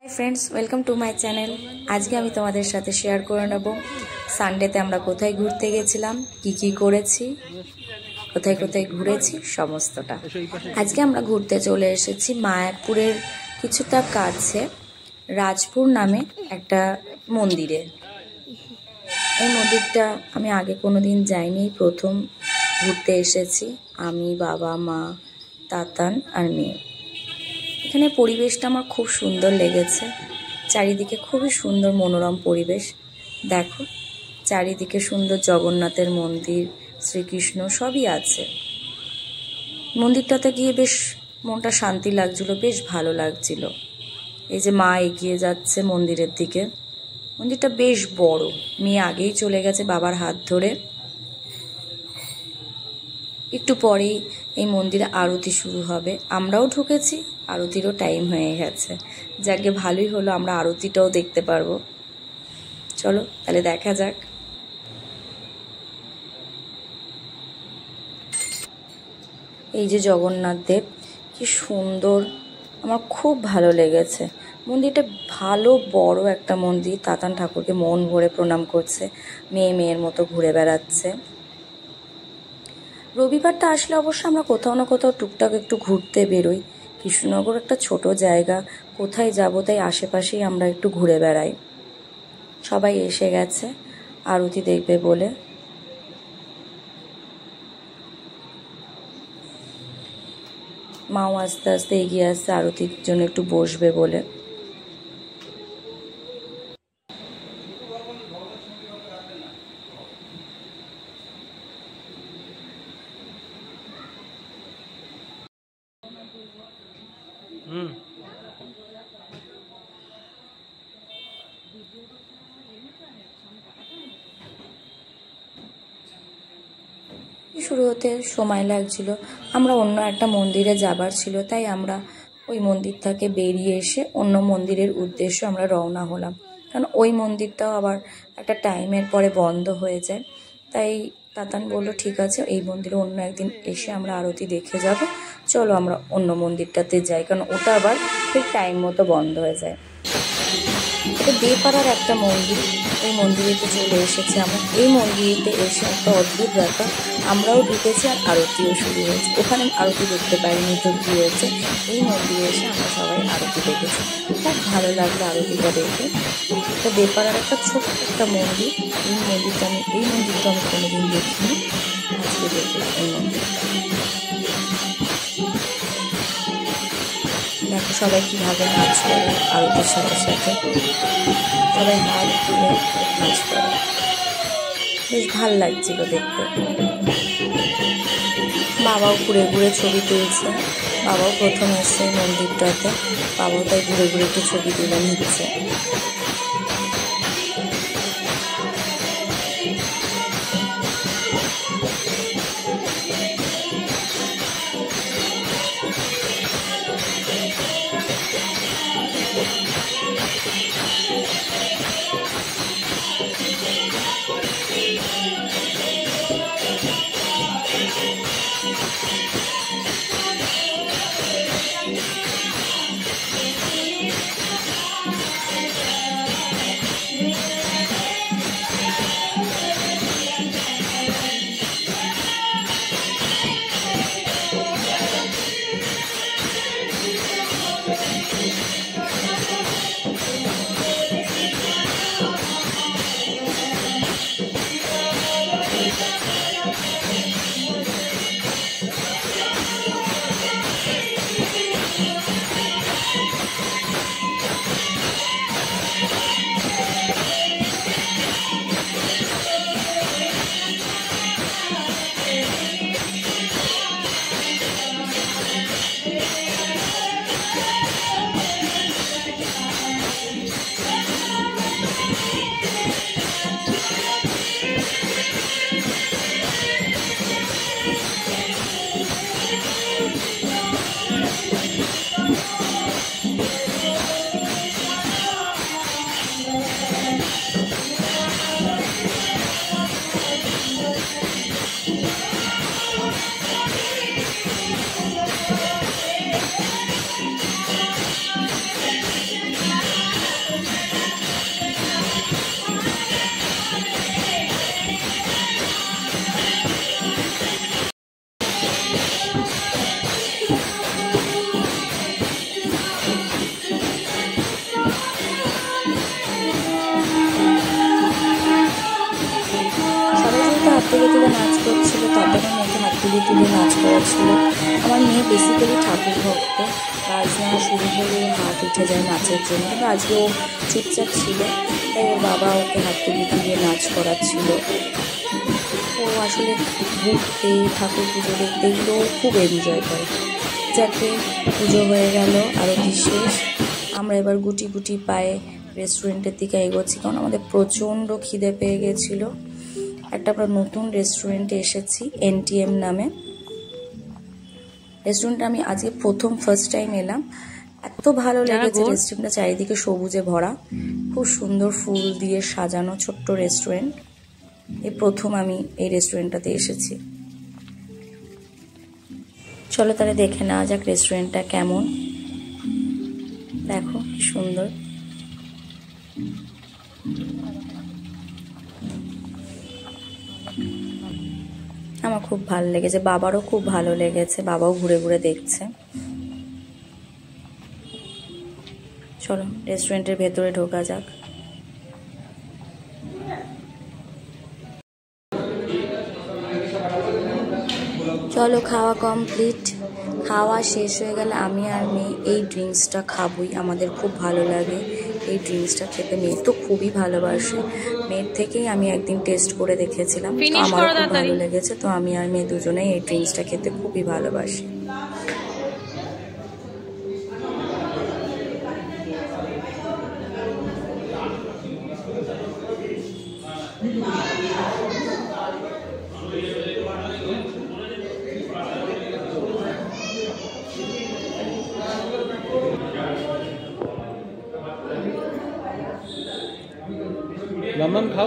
Friends welcome to my channel. आज के तुम्हारे साथे शेयर करे नेब सानडेते आमरा कोथाय घुरते गेछिलाम, की करेछि, कोथाय कोथाय घुरेछि समस्तटा। आज के आमरा घुरते चले एसेछि मायापुरेर किछुटा काछे राजपुर नामे एकटा मंदिरे। এই মন্দিরটা আমি আগে কোনোদিন যাইনি, প্রথম ঘুরতে এসেছি আমি, বাবা, মা, তাতান আর মেয়ে। এখানে পরিবেশটা আমার খুব সুন্দর লেগেছে, চারিদিকে খুবই সুন্দর মনোরম পরিবেশ। দেখো চারিদিকে সুন্দর জগন্নাথের মন্দির, শ্রীকৃষ্ণ সবই আছে। মন্দিরটাতে গিয়ে বেশ মনটা শান্তি লাগছিল, বেশ ভালো লাগছিল। এই যে মা এগিয়ে যাচ্ছে মন্দিরের দিকে, মন্দিরটা বেশ বড়। মেয়ে আগেই চলে গেছে বাবার হাত ধরে। একটু পরেই এই মন্দিরে আরতি শুরু হবে, আমরাও ঢুকেছি, আরতিরও টাইম হয়ে গেছে। যাকে ভালোই হলো, আমরা আরতিটাও দেখতে পারবো। চলো তাহলে দেখা যাক। এই যে জগন্নাথ দেব, কি সুন্দর, আমার খুব ভালো লেগেছে। মন্দিরটা ভালো বড় একটা মন্দির। তাতান ঠাকুরকে মন ভরে প্রণাম করছে, মেয়ের মতো ঘুরে বেড়াচ্ছে। রবিবারটা আসলে অবশ্য আমরা কোথাও না কোথাও টুকটাক একটু ঘুরতে বেরোই। কৃষ্ণনগর একটা ছোট জায়গা, কোথায় যাব, তাই আশেপাশেই আমরা একটু ঘুরে বেড়াই। সবাই এসে গেছে আরতি দেখবে বলে। মাও আস্তে আস্তে এগিয়ে আসছে আরতির জন্য একটু বসবে বলে। শুরু হতে সময় লাগছিল। আমরা অন্য একটা মন্দিরে যাবার ছিল, তাই আমরা ওই মন্দির থেকে বেরিয়ে এসে অন্য মন্দিরের উদ্দেশ্যে আমরা রওনা হলাম। কারণ ওই মন্দিরটাও আবার একটা টাইমের পরে বন্ধ হয়ে যায়। তাই তাতান বলল ঠিক আছে, এই মন্দিরে অন্য একদিন এসে আমরা আরতি দেখে যাব, চলো আমরা অন্য মন্দিরটাতে যাই, কারণ ওটা আবার ঠিক টাইম মতো বন্ধ হয়ে যায়। এটা দেপাড়ার একটা মন্দির, এই মন্দিরেতে চলে এসেছি আমরা। এই মন্দিরেতে এসে একটা অদ্ভুত ব্যাপার, আমরাও ঢুকেছি আর আরতিও শুরু হয়েছে। ওখানে আরতি দেখতে পাইনি, তো কী হয়েছে, এই মন্দিরে এসে আমরা সবাই আরতি দেখেছি। খুব ভালো লাগলো আরতিটা দেখে। এটা দেপাড়ার একটা ছোট্ট একটা মন্দির। এই মন্দিরটা আমি কোনোদিন দেখিনি, আজকে দেখি এই মন্দিরটা। দেখো সবাই কীভাবে নাচ করে আরতির সাথে সাথে, সবাই হাত তুলে নাচ করে, বেশ ভাল লাগছিল দেখতে। বাবাও ঘুরে ঘুরে ছবি তুলছে, বাবাও প্রথম এসছে মন্দিরটাতে, বাবাও তাই ঘুরে ঘুরে একটু ছবি তুলে নিচ্ছে। তুলে তুলে নাচ করা ছিল। আমার মেয়ে বেসিক্যালি ঠাকুর ভক্ত, গাছ নেওয়া শুরু হলে হাত উঠে যায় নাচের জন্য, কিন্তু আজকে ও চুপচাপ ছিল, তাই ওর বাবা ওকে হাত তুলিয়ে নাচ করাচ্ছিল। ও আসলে ঘুরতে, ঠাকুর পুজো দেখতে এগুলো খুব এনজয় করে। যাতে পুজো হয়ে গেল, আরতি শেষ, আমরা এবার গুটি গুটি পায়ে রেস্টুরেন্টের দিকে এগোচ্ছি, কারণ আমাদের প্রচণ্ড খিদে পেয়ে গেছিলো। একটা আমরা নতুন রেস্টুরেন্টে এসেছি, NTM নামে রেস্টুরেন্টটা। আমি আজকে ফার্স্ট টাইম এলাম, এত ভালো লেগেছে রেস্টুরেন্টটা, চারিদিকে সবুজে ভরা, খুব সুন্দর ফুল দিয়ে সাজানো ছোট্ট রেস্টুরেন্ট। এই প্রথম আমি এই রেস্টুরেন্টটাতে এসেছি। চলো তাহলে দেখে নেওয়া যাক রেস্টুরেন্টটা কেমন। দেখো কি সুন্দর। আমার খুব ভালো লেগেছে, বাবারও খুব ভালো লেগেছে, বাবাও ঘুরে ঘুরে দেখছে। চলো রেস্টুরেন্টের ভেতরে ঢোকা যাক। চলো খাওয়া কমপ্লিট। খাওয়া শেষ হয়ে গেলে আমি আর মেয়ে এই ড্রিঙ্কসটা খাবই, আমাদের খুব ভালো লাগে এই ড্রিঙ্কসটা খেতে। মেয়ে তো খুবই ভালোবাসে, মেয়ের থেকেই আমি একদিন টেস্ট করে দেখেছিলাম, তো আমারও খুব ভালো লেগেছে। তো আমি আর মেয়ে দুজনেই এই ড্রিঙ্কসটা খেতে খুবই ভালোবাসি।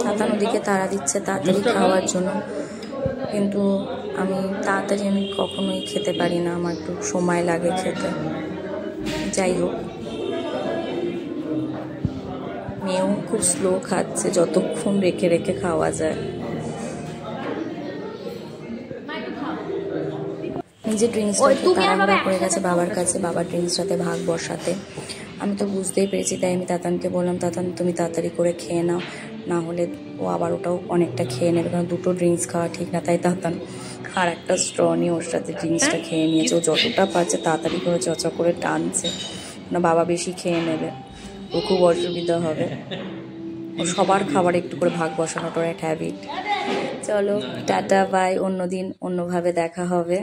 তাতান ওদিকে তাড়া দিচ্ছে তাড়াতাড়ি খাওয়ার জন্য, কিন্তু তাড়াতাড়ি আমি কখনোই খেতে পারি না, আমার একটু সময় লাগে খেতে। যাই হোক, মেয়েও খুব স্লো খাচ্ছে, যতক্ষণ রেখে রেখে খাওয়া যায়। নিজের ড্রিঙ্কসটাকে তাড়াহুড়া করে গেছে বাবার কাছে, বাবার ড্রিঙ্কসটাতে ভাগ বসাতে। আমি তো বুঝতেই পেরেছি, তাই আমি তাতানকে বললাম, তাতান তুমি তাড়াতাড়ি করে খেয়ে নাও, না হলে ও আবার ওটাও অনেকটা খেয়ে নেবে, কারণ দুটো ড্রিঙ্কস খাওয়া ঠিক না। তাই তাতান আর একটা স্ট্র নিয়ে ওর সাথে ড্রিঙ্কসটা খেয়ে নিয়েছে। ও যতটা পারছে তাড়াতাড়ি করে চচা করে টানছে, না বাবা বেশি খেয়ে নেবে, ও খুব অসুবিধা হবে। ও সবার খাবার একটু করে ভাগ বসানোটার একটা হ্যাবিট। চলো টাটা বাই, অন্যদিন অন্যভাবে দেখা হবে।